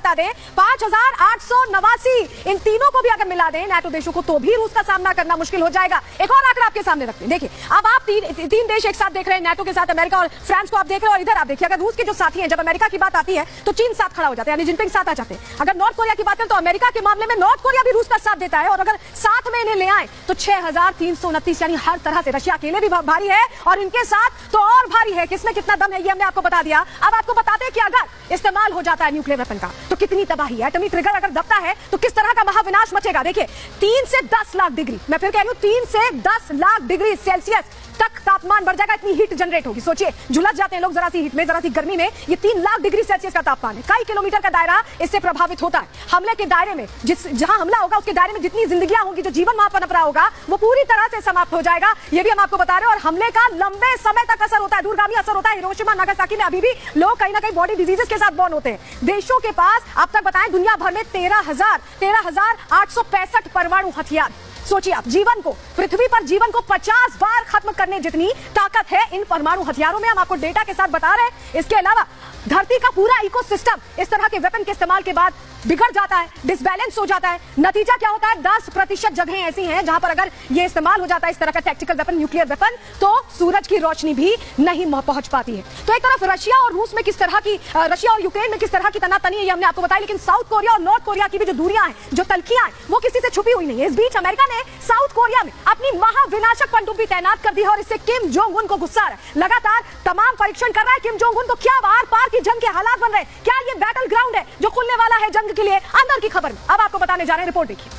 बता दें 5889, इन तीनों को भी अगर मिला दें नाटो देशों को, तो भी रूस का सामना करना मुश्किल हो जाएगा। एक और आंकड़ा आपके सामने रखते हैं, देखिए अब आप तीन देश एक साथ देख रहे हैं, नाटो के साथ अमेरिका और फ्रांस को आप देख रहे हैं, और इधर आप देखिए अगर रूस के जो साथी हैं, जब अमेरिका की बात आती है तो चीन साथ खड़ा हो जाता है, यानी जिनपिंग साथ आ जाते हैं। अगर नॉर्थ कोरिया की बात करें तो अमेरिका के मामले में नॉर्थ कोरिया भी रूस का साथ देता है, और अगर साथ में इन्हें ले आए तो 6329, यानी हर तरह से रशिया अकेले भी भारी है और इनके साथ तो और भारी है। किसमें कितना दम है ये हमने आपको बता दिया। अब आपको बताते हैं कि अगर इस्तेमाल हो जाता है न्यूक्लियर वेपन का तो कितनी तबाही है, एटॉमिक ट्रिगर अगर दबता है तो किस तरह का महाविनाश मचेगा। देखिए 3 से 10 लाख डिग्री, मैं फिर कह रही हूं 3 से 10 लाख डिग्री सेल्सियस तक तापमान बढ़ जाएगा, इतनी हीट जनरेट होगी। सोचिए झुलस जाते हैं लोग जरा सी हीट में, जरा सी गर्मी में। ये 3 लाख डिग्री सेल्सियस का तापमान है, कई किलोमीटर का दायरा इससे प्रभावित होता है। हमले के दायरे में जहां हमला होगा उसके दायरे में जितनी जिंदगियां होंगी, जो जीवन वहां पनप रहा होगा, वो पूरी तरह से समाप्त हो जाएगा। ये भी हम आपको बता रहे हैं। और हमले का लंबे समय तक असर होता है, दूरगामी असर होता है। हिरोशिमा नागासाकी में अभी भी लोग कहीं ना कहीं बॉडी डिजीजेस के साथ बॉर्न होते हैं। देशों के पास अब तक बताएं दुनिया भर में 13,865 परमाणु हथियार। सोचिए आप, जीवन को, पृथ्वी पर जीवन को 50 बार खत्म करने जितनी ताकत है इन परमाणु हथियारों में। हम आपको डेटा के साथ बता रहे हैं। इसके अलावा धरती का पूरा इकोसिस्टम इस तरह के वेपन के इस्तेमाल के बाद बिगड़ जाता है, डिसबैलेंस हो जाता है। नतीजा क्या होता है, 10% जगहें ऐसी हैं जहां पर अगर ये इस्तेमाल हो जाता है इस तरह का टैक्टिकल वेपन, न्यूक्लियर वेपन, तो सूरज की रोशनी भी नहीं पहुंच पाती है। तो एक तरफ रशिया और रूस में किस तरह की, रशिया और यूक्रेन में किस तरह की तनातनी है ये हमने आपको बताया, लेकिन साउथ कोरिया और नॉर्थ कोरिया की भी जो दूरियां हैं, जो तलखियां हैं, वो किसी से छुपी हुई नहीं है। इस बीच अमेरिका ने साउथ कोरिया में अपनी महाविनाशक पनडुब्बी तैनात कर दी है और इससे किम जोंग उन को गुस्सा है। लगातार तमाम परीक्षण कर रहा है किम जोंग उन। तो क्या आर पार की जंग के हालात बन रहे हैं, क्या ये बैटल ग्राउंड है जो खुलने वाला है जंग के लिए, अंदर की खबर अब आपको बताने जा रहे हैं। रिपोर्ट देखिए।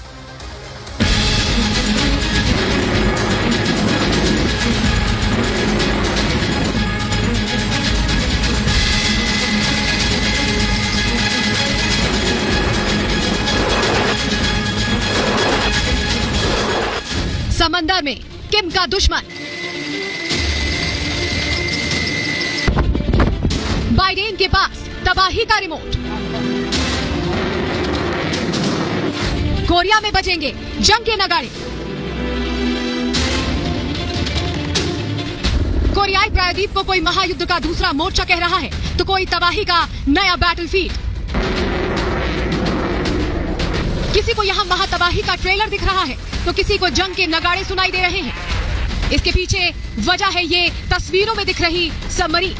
समंदर में किम का दुश्मन, बाइडेन के पास तबाही का रिमोट। कोरिया में बजेंगे जंग के नगाड़े। कोरियाई प्रायद्वीप को कोई महायुद्ध का दूसरा मोर्चा कह रहा है तो कोई तबाही का नया बैटलफील्ड। किसी को यहाँ महातबाही का ट्रेलर दिख रहा है तो किसी को जंग के नगाड़े सुनाई दे रहे हैं। इसके पीछे वजह है ये तस्वीरों में दिख रही सबमरीन।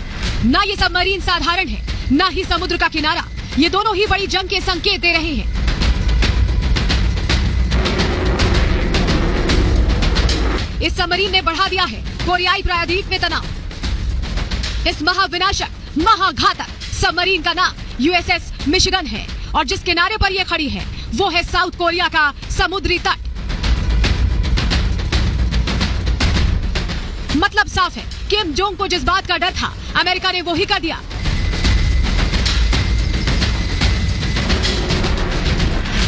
ना ये सबमरीन साधारण है, ना ही समुद्र का किनारा। ये दोनों ही बड़ी जंग के संकेत दे रहे हैं। इस सबमरीन ने बढ़ा दिया है कोरियाई प्रायद्वीप में तनाव। इस महाविनाशक, महाघातक सबमरीन का नाम यूएसएस मिशिगन है और जिस किनारे पर यह खड़ी है वो है साउथ कोरिया का समुद्री तट। मतलब साफ है, किम जोंग को जिस बात का डर था अमेरिका ने वो ही कर दिया।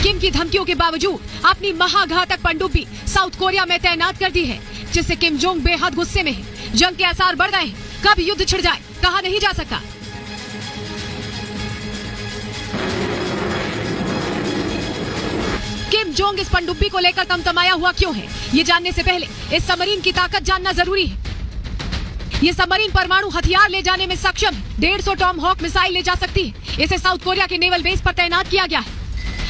किम की धमकियों के बावजूद अपनी महाघातक पनडुब्बी साउथ कोरिया में तैनात कर दी है, जिससे किम जोंग बेहद गुस्से में है। जंग के आसार बढ़ गए हैं, कब युद्ध छिड़ जाए कहा नहीं जा सकता। किम जोंग इस पनडुब्बी को लेकर तमतमाया हुआ क्यों है, ये जानने से पहले इस सबमरीन की ताकत जानना जरूरी है। ये सबमरीन परमाणु हथियार ले जाने में सक्षम है। 150 टॉम हॉक मिसाइल ले जा सकती है। इसे साउथ कोरिया के नेवल बेस पर तैनात किया गया है।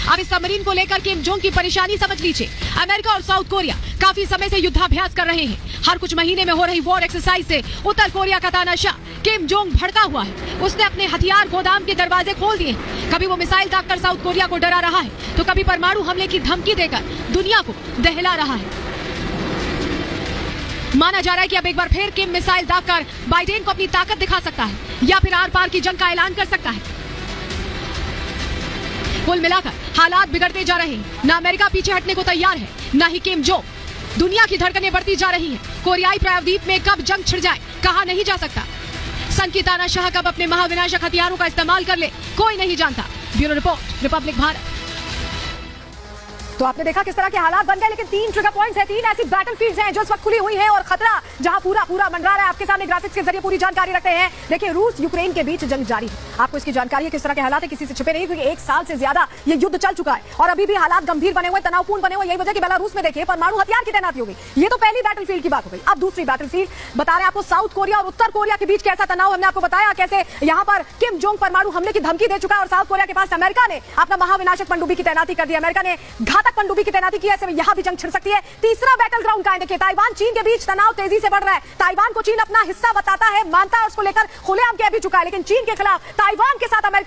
अब इस सबमरीन को लेकर किम जोंग की परेशानी समझ लीजिए। अमेरिका और साउथ कोरिया काफी समय से युद्धाभ्यास कर रहे हैं। हर कुछ महीने में हो रही वॉर एक्सरसाइज से उत्तर कोरिया का तानाशाह किम जोंग भड़का हुआ है। उसने अपने हथियार गोदाम के दरवाजे खोल दिए। कभी वो मिसाइल दागकर साउथ कोरिया को डरा रहा है तो कभी परमाणु हमले की धमकी देकर दुनिया को दहला रहा है। माना जा रहा है कि अब एक बार फिर किम मिसाइल दागकर बाइडेन को अपनी ताकत दिखा सकता है या फिर आर पार की जंग का ऐलान कर सकता है। कुल मिलाकर हालात बिगड़ते जा रहे हैं। न अमेरिका पीछे हटने को तैयार है, न ही किम जोंग। दुनिया की धड़कनें बढ़ती जा रही हैं। कोरियाई प्रायद्वीप में कब जंग छिड़ जाए कहा नहीं जा सकता। सन की तानाशाह कब अपने महाविनाशक हथियारों का इस्तेमाल कर ले कोई नहीं जानता। Bureau report, Republic Bharat. तो आपने देखा किस तरह के हालात बन गए, लेकिन 3 ट्रिगर पॉइंट्स हैं, 3 ऐसी बैटलफील्ड्स हैं जो इस वक्त खुली हुई हैं और खतरा जहां पूरा मंडरा रहा है। आपके सामने ग्राफिक्स के जरिए पूरी जानकारी रखते हैं। देखिए, रूस यूक्रेन के बीच जंग जारी है। आपको इसकी जानकारी है किस तरह के हालात है, किसी से छिपे नहीं, क्योंकि 1 साल से ज्यादा ये युद्ध चल चुका है और अभी भी हालात गंभीर बने हुए, तनावपूर्ण बने हुए। यही वजह कि बेलारूस में देखिए परमाणु हथियार की तैनाती हो गई। ये तो पहली बैटलफील्ड की बात हो गई। अब दूसरी बैटलफील्ड बता रहे हैं आपको, साउथ कोरिया और उत्तर कोरिया के बीच कैसा तनाव। हमने आपको बताया कैसे यहां पर किम जोंग परमाणु हमले की धमकी दे चुका है और साउथ कोरिया के पास अमेरिका ने अपना महाविनाशक पनडुब्बी की तैनाती कर दी। अमेरिका ने घातक पनडुब्बी की तैनाती की है, ऐसे में यहां भी जंग छिड़ सकती है। तीसरा बैटल ग्राउंड का है, देखिए ताइवान चीन के बीच तनाव तेजी से बढ़ रहा है। ताइवान को चीन अपना हिस्सा बताता है, मानता है, उसको लेकर खुलेआम कह भी चुका है, लेकिन चीन के खिलाफ ताइवान के साथ अमेरिका